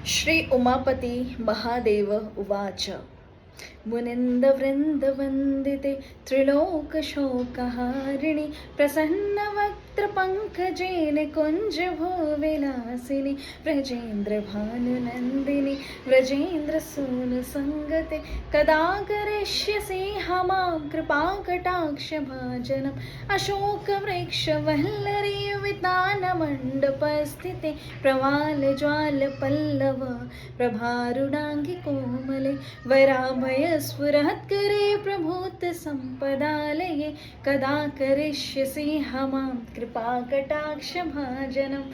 श्री उमापति महादेव उवाच मुनिन्दवृन्दवन्दिते त्रिलोकशोकहारिणि प्रसन्नवक्त्रपङ्कजेन कुञ्जभोविलासिनि व्रजेन्द्रभानुनन्दिनि व्रजेन्द्रसूनुसङ्गते कदा करिष्यसि मां कृपाकटाक्षभाजनम् अशोकवृक्षवल्लरी वितानमण्डपस्थिते प्रवालज्वालपल्लव प्रभारुडाङ्गि कोमले वराभयस्फुरत्करे प्रभूतसम्पदालये कदा करिष्यसि मां कृपाकटाक्षभाजनम्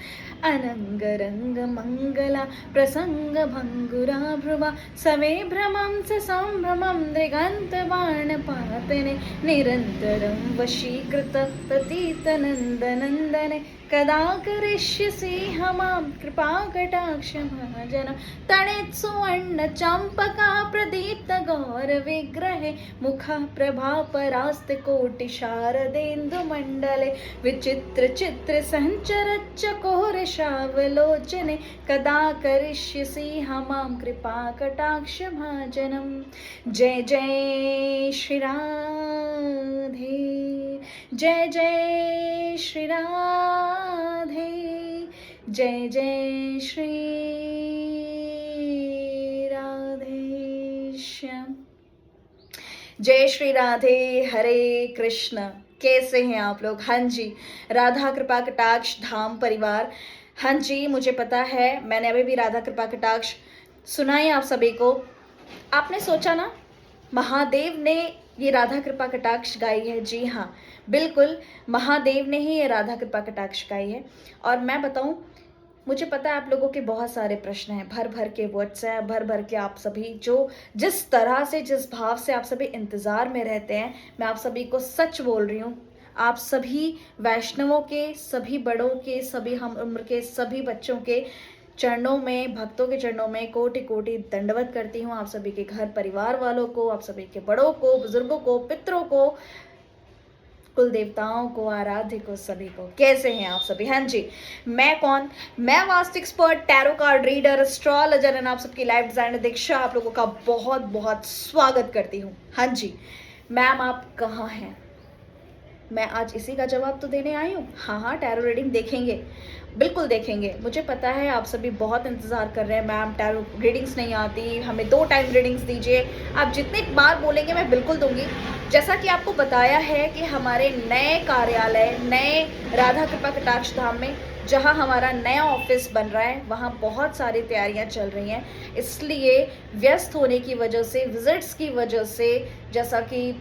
अनङ्गरङ्गमङ्गला प्रसङ्गभङ्गुरा भ्रुवा सवे भ्रमं स सम्भ्रमं दिगन्तबाणपातने निरन्तरं वशीकृत प्रतीतनन्दनन्दने कदा करिष्यसि मां कृपाकटाक्षभाजनम् तणेत्सुवर्णचम्पका प्रदीप्तगौरविग्रहे मुखः प्रभापरास्तकोटिशारदेन्दुमण्डले विचित्रचित्रसञ्चरच्चकोरशावलोचने कदा करिष्यसि मां कृपाकटाक्षभाजनम्। जय जय श्री राधे, जय जय श्री राधे, जय जय श्री श्याम। जय श्री राधे, हरे कृष्ण। कैसे हैं आप लोग? हाँ जी, राधा कृपा कटाक्ष धाम परिवार। हाँ जी, मुझे पता है, मैंने अभी भी राधा कृपा कटाक्ष सुना है आप सभी को। आपने सोचा ना, महादेव ने ये राधा कृपा कटाक्ष गाई है। जी हाँ, बिल्कुल महादेव ने ही ये राधा कृपा कटाक्ष गाई है। और मैं बताऊं, मुझे पता है आप लोगों के बहुत सारे प्रश्न हैं, भर भर के व्हाट्सएप, भर भर के आप सभी जो जिस तरह से, जिस भाव से आप सभी इंतज़ार में रहते हैं, मैं आप सभी को सच बोल रही हूँ। आप सभी वैष्णवों के, सभी बड़ों के, सभी हम उम्र के, सभी बच्चों के चरणों में, भक्तों के चरणों में कोटि कोटि दंडवत करती हूँ। आप सभी के घर परिवार वालों को, आप सभी के बड़ों को, बुजुर्गों को, पितरों को, कुल देवताओं को, आराध्य को, सभी को। कैसे हैं आप सभी? हाँ जी, मैं कौन? मैं vastu expert, tarot card reader, astrologer and आप सबकी लाइफ डिजाइनर दीक्षा आप लोगों का बहुत बहुत स्वागत करती हूँ। हाँ जी, मैम आप कहाँ हैं? मैं आज इसी का जवाब तो देने आई हूँ। हाँ, टैरो रीडिंग देखेंगे, बिल्कुल देखेंगे। मुझे पता है आप सभी बहुत इंतज़ार कर रहे हैं, मैम टैरो रीडिंग्स नहीं आती, हमें 2 टाइम रीडिंग्स दीजिए। आप जितनी बार बोलेंगे मैं बिल्कुल दूंगी। जैसा कि आपको बताया है कि हमारे नए कार्यालय, नए राधा कृपा कटाक्ष धाम में जहां हमारा नया ऑफिस बन रहा है, वहां बहुत सारी तैयारियां चल रही हैं। इसलिए व्यस्त होने की वजह से, विजिट्स की वजह से, जैसा कि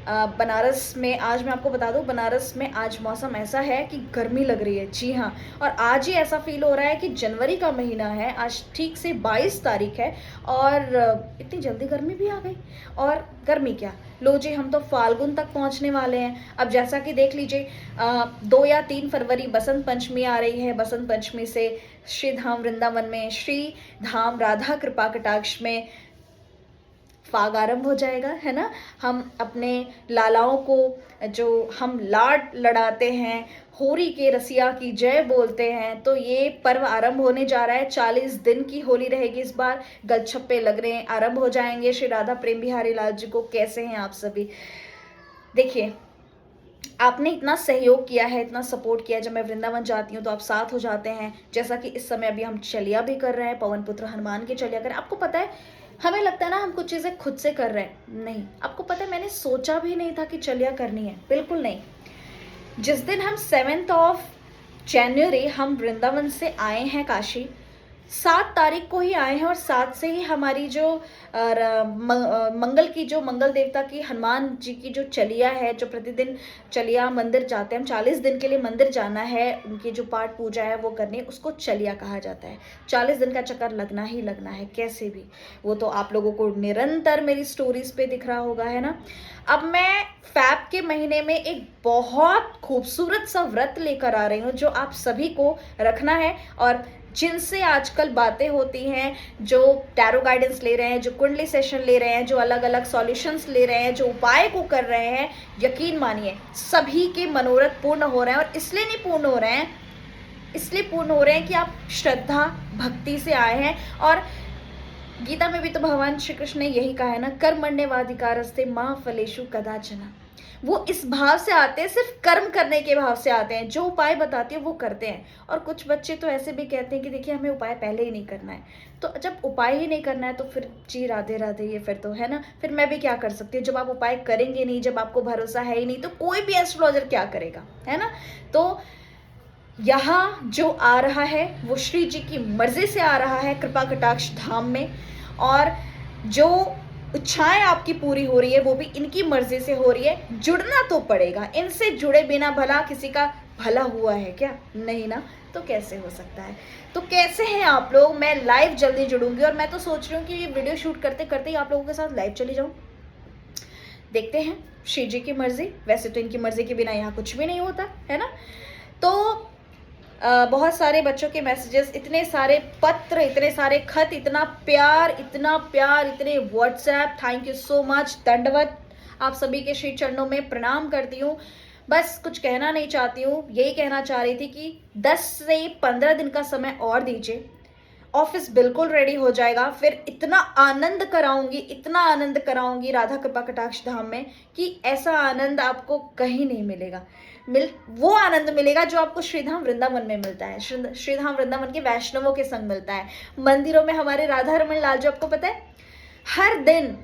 बनारस में, आज मैं आपको बता दूं, बनारस में आज मौसम ऐसा है कि गर्मी लग रही है। जी हाँ, और आज ही ऐसा फील हो रहा है कि जनवरी का महीना है, आज ठीक से 22 तारीख है और इतनी जल्दी गर्मी भी आ गई। और गर्मी क्या, लो जी, हम तो फाल्गुन तक पहुंचने वाले हैं। अब जैसा कि देख लीजिए, 2 या 3 फरवरी बसंत पंचमी आ रही है। बसंत पंचमी से श्री धाम वृंदावन में, श्री धाम राधा कृपा कटाक्ष में फाग आरंभ हो जाएगा, है ना। हम अपने लालाओं को, जो हम लाड लड़ाते हैं, होली के रसिया की जय बोलते हैं, तो ये पर्व आरंभ होने जा रहा है। 40 दिन की होली रहेगी इस बार। गलछप्पे लग रहे हैं, आरंभ हो जाएंगे। श्री राधा प्रेम बिहारी लाल जी को। कैसे हैं आप सभी? देखिए, आपने इतना सहयोग किया है, इतना सपोर्ट किया है। जब मैं वृंदावन जाती हूँ तो आप साथ हो जाते हैं। जैसा कि इस समय अभी हम चलिया भी कर रहे हैं, पवन पुत्र हनुमान की चलिया कर रहे हैं। आपको पता है, हमें लगता है ना हम कुछ चीज़ें खुद से कर रहे हैं, नहीं। आपको पता है, मैंने सोचा भी नहीं था कि चलिया करनी है, बिल्कुल नहीं। जिस दिन हम 7 जनवरी हम वृंदावन से आए हैं काशी, 7 तारीख को ही आए हैं और 7 से ही हमारी जो मंगल की, जो मंगल देवता की, हनुमान जी की जो चलिया है, जो प्रतिदिन चलिया मंदिर जाते हैं हम, 40 दिन के लिए मंदिर जाना है, उनकी जो पाठ पूजा है वो करनी है, उसको चलिया कहा जाता है। 40 दिन का चक्कर लगना ही लगना है, कैसे भी। वो तो आप लोगों को निरंतर मेरी स्टोरीज पे दिख रहा होगा, है ना। अब मैं फैब के महीने में एक बहुत खूबसूरत सा व्रत लेकर आ रही हूँ, जो आप सभी को रखना है। और जिनसे आजकल बातें होती हैं, जो टैरो गाइडेंस ले रहे हैं, जो कुंडली सेशन ले रहे हैं, जो अलग अलग सॉल्यूशंस ले रहे हैं, जो उपाय को कर रहे हैं, यकीन मानिए सभी के मनोरथ पूर्ण हो रहे हैं। और इसलिए नहीं पूर्ण हो रहे हैं इसलिए पूर्ण हो रहे हैं कि आप श्रद्धा भक्ति से आए हैं। और गीता में भी तो भगवान श्री कृष्ण ने यही कहा है ना, कर्मण्येवाधिकारस्ते मा फलेषु कदाचन। वो इस भाव से आते हैं, सिर्फ कर्म करने के भाव से आते हैं, जो उपाय बताती है वो करते हैं। और कुछ बच्चे तो ऐसे भी कहते हैं कि देखिए हमें उपाय पहले ही नहीं करना है। तो जब उपाय ही नहीं करना है तो फिर जी राधे राधे, ये फिर तो है ना, फिर मैं भी क्या कर सकती हूँ। जब आप उपाय करेंगे नहीं, जब आपको भरोसा है ही नहीं, तो कोई भी एस्ट्रोलॉजर क्या करेगा, है ना। तो यहाँ जो आ रहा है वो श्री जी की मर्जी से आ रहा है, कृपा कटाक्ष धाम में। और जो इच्छाएं आपकी पूरी हो रही है वो भी इनकी मर्जी से हो रही है। जुड़ना तो पड़ेगा, इनसे जुड़े बिना भला किसी का भला हुआ है क्या? नहीं ना। तो कैसे हो सकता है? तो कैसे हैं आप लोग? मैं लाइव जल्दी जुड़ूंगी, और मैं तो सोच रही हूँ कि ये वीडियो शूट करते करते ही आप लोगों के साथ लाइव चली जाऊँ। देखते हैं, श्री जी की मर्जी। वैसे तो इनकी मर्जी के बिना यहाँ कुछ भी नहीं होता, है ना। तो बहुत सारे बच्चों के मैसेजेस, इतने सारे पत्र, इतने सारे खत, इतना प्यार, इतने WhatsApp. Thank you so much, दंडवत आप सभी के श्री चरणों में प्रणाम करती हूँ। बस कुछ कहना नहीं चाहती हूँ, यही कहना चाह रही थी कि 10 से 15 दिन का समय और दीजिए, ऑफिस बिल्कुल रेडी हो जाएगा। फिर इतना आनंद कराऊंगी राधा कृपा कटाक्ष धाम में कि ऐसा आनंद आपको कहीं नहीं मिलेगा। वो आनंद मिलेगा जो आपको श्रीधाम वृंदावन में मिलता है, श्रीधाम वृंदावन के वैष्णवों के संग मिलता है। मंदिरों में हमारे राधा रमन लाल जो, आपको पता है हर दिन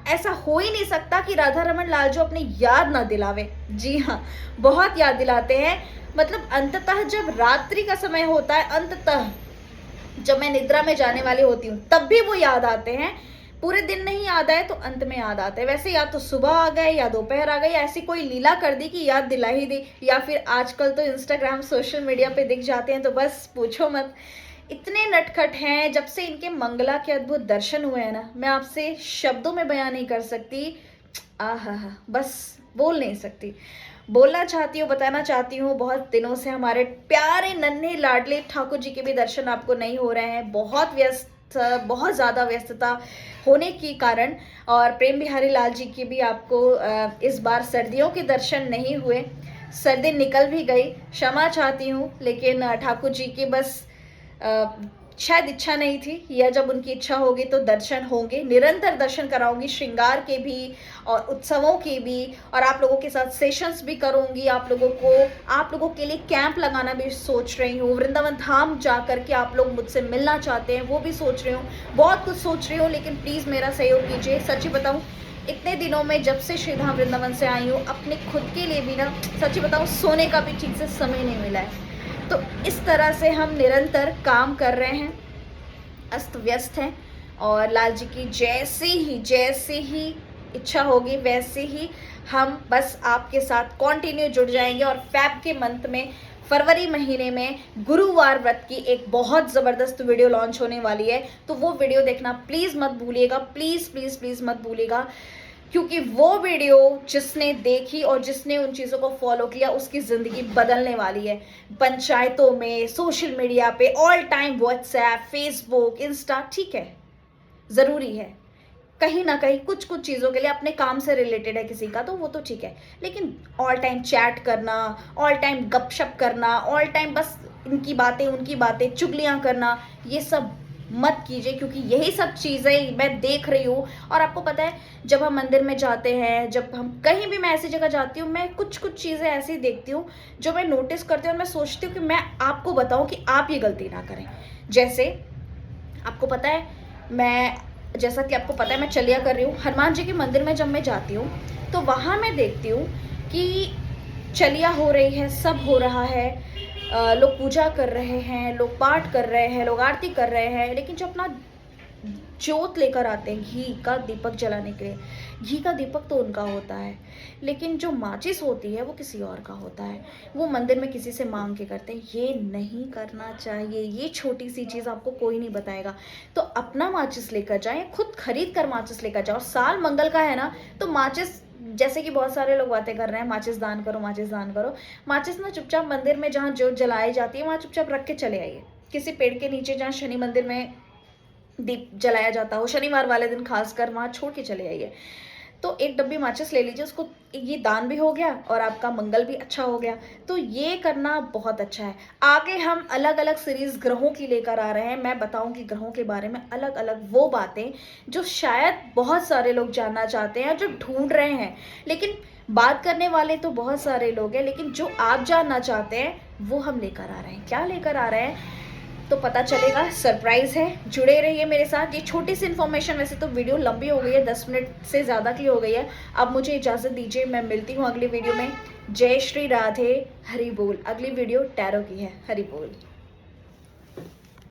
ऐसा हो ही नहीं सकता कि राधा रमन लाल जो अपनी याद ना दिलावे। जी हाँ, बहुत याद दिलाते हैं। मतलब अंततः जब रात्रि का समय होता है, अंततः जब मैं निद्रा में जाने वाली होती हूँ, तब भी वो याद आते हैं। पूरे दिन नहीं याद आए तो अंत में याद आते हैं। वैसे या तो सुबह आ गए या दोपहर आ गए, या ऐसी कोई लीला कर दी कि याद दिला ही दी, या फिर आजकल तो इंस्टाग्राम सोशल मीडिया पे दिख जाते हैं, तो बस पूछो मत। इतने नटखट हैं। जब से इनके मंगला के अद्भुत दर्शन हुए हैं ना, मैं आपसे शब्दों में बयान नहीं कर सकती। आहा, बस बोल नहीं सकती। बोलना चाहती हूँ, बताना चाहती हूँ, बहुत दिनों से हमारे प्यारे नन्हे लाडले ठाकुर जी के भी दर्शन आपको नहीं हो रहे हैं। बहुत ज़्यादा व्यस्तता होने के कारण, और प्रेम बिहारी लाल जी की भी आपको इस बार सर्दियों के दर्शन नहीं हुए। सर्दी निकल भी गई, क्षमा चाहती हूँ, लेकिन ठाकुर जी की बस शायद इच्छा नहीं थी, या जब उनकी इच्छा होगी तो दर्शन होंगे। निरंतर दर्शन कराऊंगी, श्रृंगार के भी और उत्सवों के भी, और आप लोगों के साथ सेशंस भी करूंगी। आप लोगों के लिए कैंप लगाना भी सोच रही हूँ। वृंदावन धाम जा करके आप लोग मुझसे मिलना चाहते हैं, वो भी सोच रही हूँ। बहुत कुछ सोच रही हूँ, लेकिन प्लीज़ मेरा सहयोग कीजिए। सच्ची बताऊँ, इतने दिनों में जब से श्रीधाम वृंदावन से आई हूँ, अपने खुद के लिए भी ना, सच्ची बताऊँ, सोने का भी ठीक से समय नहीं मिला है। तो इस तरह से हम निरंतर काम कर रहे हैं, अस्त व्यस्त हैं। और लाल जी की जैसे ही इच्छा होगी वैसे ही हम बस आपके साथ कंटिन्यू जुड़ जाएंगे। और फैब के मंथ में, फरवरी महीने में गुरुवार व्रत की एक बहुत ज़बरदस्त वीडियो लॉन्च होने वाली है, तो वो वीडियो देखना प्लीज़ मत भूलिएगा, प्लीज़ मत भूलिएगा। क्योंकि वो वीडियो जिसने देखी और जिसने उन चीज़ों को फॉलो किया, उसकी ज़िंदगी बदलने वाली है। पंचायतों में, सोशल मीडिया पे, all time WhatsApp, Facebook, Insta, ठीक है, ज़रूरी है। कहीं ना कहीं कुछ चीज़ों के लिए अपने काम से रिलेटेड है किसी का, तो वो तो ठीक है, लेकिन ऑल टाइम चैट करना, ऑल टाइम गपशप करना, ऑल टाइम बस इनकी बातें उनकी बातें चुगलियाँ करना, ये सब मत कीजिए। क्योंकि यही सब चीज़ें मैं देख रही हूँ। और आपको पता है, जब हम मंदिर में जाते हैं, जब हम कहीं भी, मैं ऐसी जगह जाती हूँ, मैं कुछ चीज़ें ऐसी देखती हूँ जो मैं नोटिस करती हूँ, और मैं सोचती हूँ कि मैं आपको बताऊँ कि आप ये गलती ना करें। जैसे आपको पता है, जैसा कि आपको पता है, मैं चलिया कर रही हूँ। हनुमान जी के मंदिर में जब मैं जाती हूँ, तो वहाँ मैं देखती हूँ कि चलिया हो रही है, सब हो रहा है, लोग पूजा कर रहे हैं, लोग पाठ कर रहे हैं, लोग आरती कर रहे हैं, लेकिन जो अपना जोत लेकर आते हैं घी का दीपक जलाने के लिए, घी का दीपक तो उनका होता है, लेकिन जो माचिस होती है वो किसी और का होता है। वो मंदिर में किसी से मांग के करते हैं। ये नहीं करना चाहिए। ये छोटी सी चीज़ आपको कोई नहीं बताएगा। तो अपना माचिस लेकर जाएं, खुद खरीद कर माचिस लेकर जाओ। साल मंगल का है ना, तो माचिस, जैसे कि बहुत सारे लोग बातें कर रहे हैं, माचिस दान करो, माचिस दान करो। माचिस ना चुपचाप मंदिर में जहाँ जोत जलाई जाती है, वहाँ चुपचाप रख के चले आइए। किसी पेड़ के नीचे जहाँ शनि मंदिर में दीप जलाया जाता हो, शनिवार वाले दिन खासकर, वहाँ छोड़ के चले आइए। तो एक डब्बी माचिस ले लीजिए, उसको ये दान भी हो गया और आपका मंगल भी अच्छा हो गया। तो ये करना बहुत अच्छा है। आगे हम अलग अलग सीरीज ग्रहों की लेकर आ रहे हैं। मैं बताऊंगी ग्रहों के बारे में अलग अलग वो बातें जो शायद बहुत सारे लोग जानना चाहते हैं, जो ढूंढ रहे हैं, लेकिन बात करने वाले तो बहुत सारे लोग हैं, लेकिन जो आप जानना चाहते हैं वो हम लेकर आ रहे हैं। क्या लेकर आ रहे हैं तो पता चलेगा, सरप्राइज है। जुड़े रहिए मेरे साथ। ये छोटी सी इन्फॉर्मेशन, वैसे तो वीडियो लंबी हो गई है, 10 मिनट से ज़्यादा की हो गई है। अब मुझे इजाज़त दीजिए, मैं मिलती हूँ अगली वीडियो में। जय श्री राधे, हरि बोल। अगली वीडियो टैरो की है। हरि बोल।